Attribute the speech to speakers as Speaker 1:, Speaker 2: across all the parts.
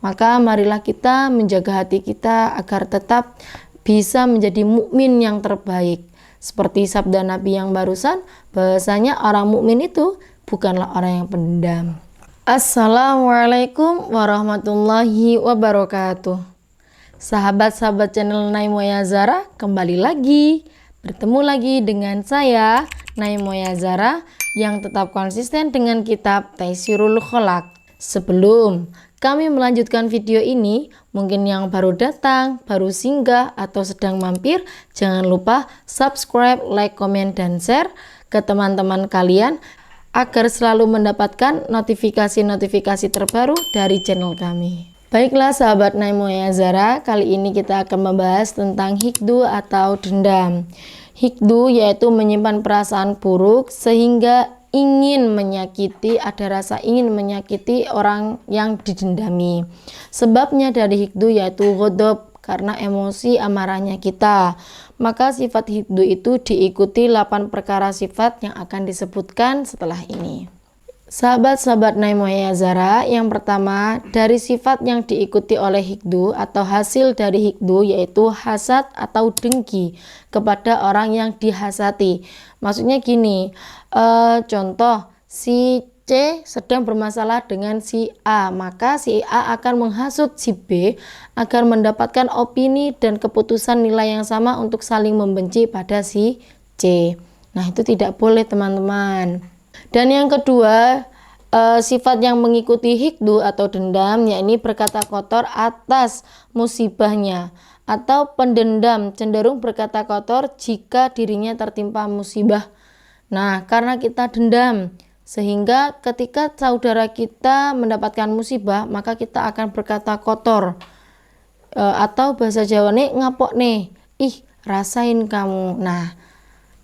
Speaker 1: Maka marilah kita menjaga hati kita agar tetap bisa menjadi mukmin yang terbaik. Seperti sabda Nabi yang barusan, bahwasanya orang mukmin itu bukanlah orang yang pendam. Assalamualaikum warahmatullahi wabarakatuh. Sahabat-sahabat channel Naimoya Zara, kembali lagi bertemu lagi dengan saya Naimoya Zara yang tetap konsisten dengan kitab Taisirul Kholaq. Sebelum kami melanjutkan video ini, mungkin yang baru datang, baru singgah, atau sedang mampir, jangan lupa subscribe, like, komen, dan share ke teman-teman kalian agar selalu mendapatkan notifikasi-notifikasi terbaru dari channel kami. Baiklah sahabat Naimoya Zara, kali ini kita akan membahas tentang hikdu atau dendam. Hikdu yaitu menyimpan perasaan buruk sehingga ingin menyakiti, ada rasa ingin menyakiti orang yang didendami. Sebabnya dari hikdu yaitu ghadab, karena emosi amarahnya kita. Maka sifat hikdu itu diikuti 8 perkara sifat yang akan disebutkan setelah ini. Sahabat-sahabat Naimoya Zara, yang pertama dari sifat yang diikuti oleh hikdu atau hasil dari hikdu yaitu hasad atau dengki kepada orang yang dihasati. Maksudnya gini, contoh si C sedang bermasalah dengan si A, maka si A akan menghasut si B agar mendapatkan opini dan keputusan nilai yang sama untuk saling membenci pada si C. Nah, itu tidak boleh teman-teman. Dan yang kedua, sifat yang mengikuti hikdu atau dendam, yakni berkata kotor atas musibahnya, atau pendendam cenderung berkata kotor jika dirinya tertimpa musibah. Nah, karena kita dendam, sehingga ketika saudara kita mendapatkan musibah, maka kita akan berkata kotor. Atau bahasa Jawa nih, ngapok nih, ih rasain kamu. Nah,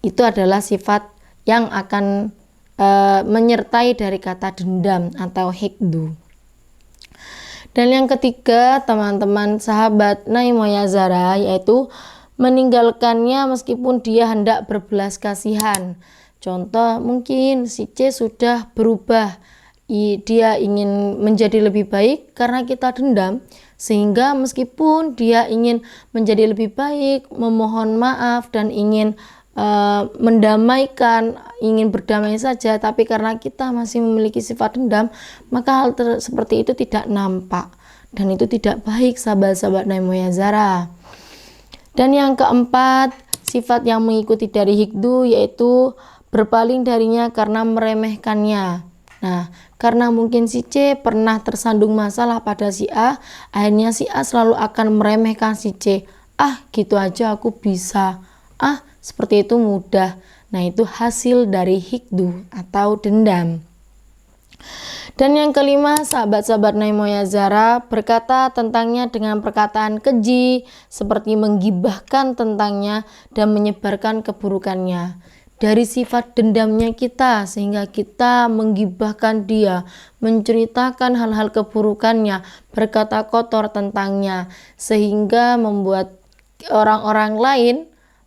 Speaker 1: itu adalah sifat yang akan menyertai dari kata dendam atau hikdu. Dan yang ketiga, teman-teman sahabat Naimoya Zara, yaitu meninggalkannya meskipun dia hendak berbelas kasihan. Contoh, mungkin si C sudah berubah, dia ingin menjadi lebih baik karena kita dendam, sehingga meskipun dia ingin menjadi lebih baik, memohon maaf dan ingin mendamaikan, ingin berdamai saja, tapi karena kita masih memiliki sifat dendam, maka hal seperti itu tidak nampak dan itu tidak baik sahabat-sahabat Naimoya Zara. Dan yang keempat, sifat yang mengikuti dari hikdu yaitu berpaling darinya karena meremehkannya. Nah, karena mungkin si C pernah tersandung masalah pada si A, akhirnya si A selalu akan meremehkan si C. Ah, gitu aja aku bisa. Ah, seperti itu mudah. Nah, itu hasil dari hikdu atau dendam. Dan yang kelima, sahabat-sahabat Naimoya Zara, berkata tentangnya dengan perkataan keji, seperti menggibahkan tentangnya dan menyebarkan keburukannya. Dari sifat dendamnya kita, sehingga kita menggibahkan dia, menceritakan hal-hal keburukannya, berkata kotor tentangnya, sehingga membuat orang-orang lain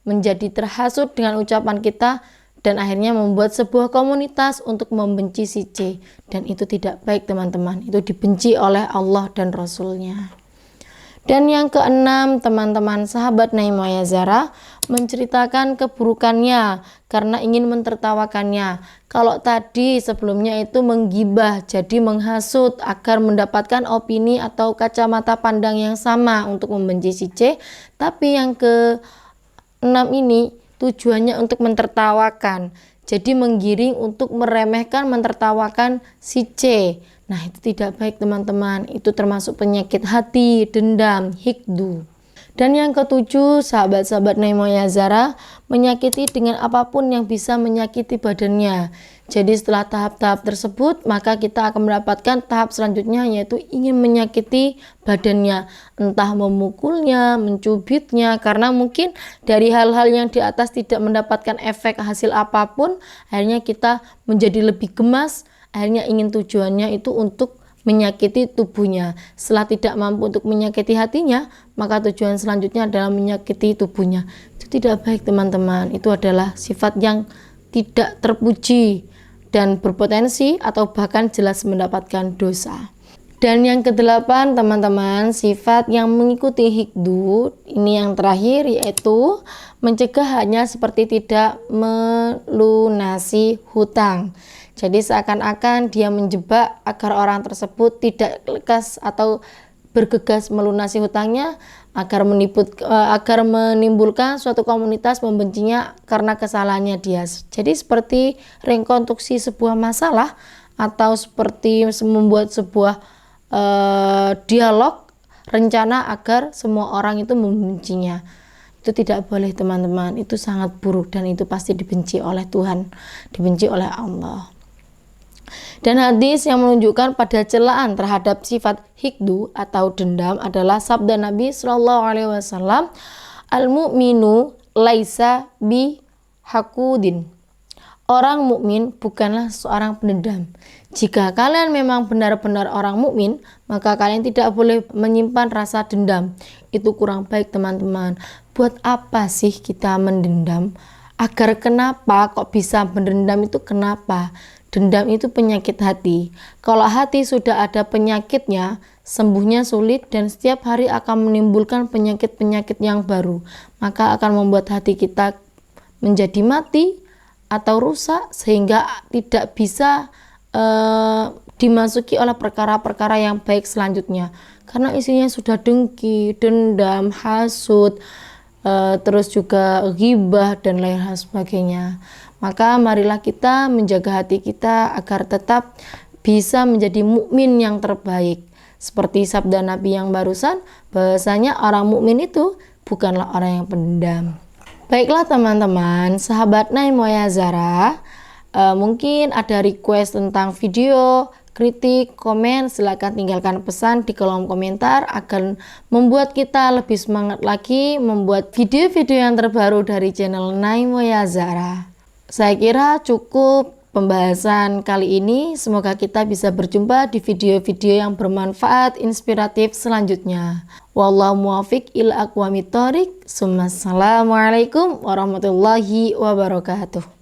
Speaker 1: menjadi terhasut dengan ucapan kita dan akhirnya membuat sebuah komunitas untuk membenci si C. Dan itu tidak baik teman-teman, itu dibenci oleh Allah dan Rasulnya. Dan yang keenam, teman-teman sahabat Naimoya Zara, menceritakan keburukannya karena ingin mentertawakannya. Kalau tadi sebelumnya itu menggibah, jadi menghasut agar mendapatkan opini atau kacamata pandang yang sama untuk membenci si C. Tapi yang keenam ini tujuannya untuk mentertawakan, jadi menggiring untuk meremehkan, mentertawakan si C. Nah, itu tidak baik teman-teman, itu termasuk penyakit hati, dendam, hikdu. Dan yang ketujuh, sahabat-sahabat Naimoya Zara, menyakiti dengan apapun yang bisa menyakiti badannya. Jadi setelah tahap-tahap tersebut, maka kita akan mendapatkan tahap selanjutnya, yaitu ingin menyakiti badannya, entah memukulnya, mencubitnya, karena mungkin dari hal-hal yang di atas tidak mendapatkan efek hasil apapun, akhirnya kita menjadi lebih gemas, akhirnya ingin tujuannya itu untuk menyakiti tubuhnya. Setelah tidak mampu untuk menyakiti hatinya, maka tujuan selanjutnya adalah menyakiti tubuhnya. Itu tidak baik teman-teman, itu adalah sifat yang tidak terpuji dan berpotensi atau bahkan jelas mendapatkan dosa. Dan yang kedelapan teman-teman, sifat yang mengikuti hikdu ini yang terakhir, yaitu mencegah hanya seperti tidak melunasi hutang. Jadi seakan-akan dia menjebak agar orang tersebut tidak lekas atau bergegas melunasi hutangnya, agar menimbulkan suatu komunitas membencinya karena kesalahannya dia. Jadi seperti rekonstruksi sebuah masalah atau seperti membuat sebuah dialog rencana agar semua orang itu membencinya. Itu tidak boleh teman-teman, itu sangat buruk dan itu pasti dibenci oleh Tuhan, dibenci oleh Allah. Dan hadis yang menunjukkan pada celaan terhadap sifat hikdu atau dendam adalah sabda Nabi Shallallahu Alaihi Wasallam, al-mu'minu laisa bi hakudin. Orang mukmin bukanlah seorang pendendam. Jika kalian memang benar-benar orang mukmin, maka kalian tidak boleh menyimpan rasa dendam. Itu kurang baik teman-teman. Buat apa sih kita mendendam? Agar kenapa kok bisa mendendam itu kenapa? Dendam itu penyakit hati. Kalau hati sudah ada penyakitnya, sembuhnya sulit dan setiap hari akan menimbulkan penyakit-penyakit yang baru. Maka akan membuat hati kita menjadi mati atau rusak sehingga tidak bisa dimasuki oleh perkara-perkara yang baik selanjutnya, karena isinya sudah dengki, dendam, hasud, terus juga ghibah dan lain hal sebagainya. Maka marilah kita menjaga hati kita agar tetap bisa menjadi mukmin yang terbaik, seperti sabda Nabi yang barusan, bahwasanya orang mukmin itu bukanlah orang yang pendendam. Baiklah teman-teman, sahabat Naim Moyazara, mungkin ada request tentang video, kritik, komen, silakan tinggalkan pesan di kolom komentar agar membuat kita lebih semangat lagi membuat video-video yang terbaru dari channel Naim Moyazara. Saya kira cukup pembahasan kali ini, semoga kita bisa berjumpa di video-video yang bermanfaat, inspiratif selanjutnya. Wallahu muwaffiq ila aqwamit thoriq. Assalamualaikum warahmatullahi wabarakatuh.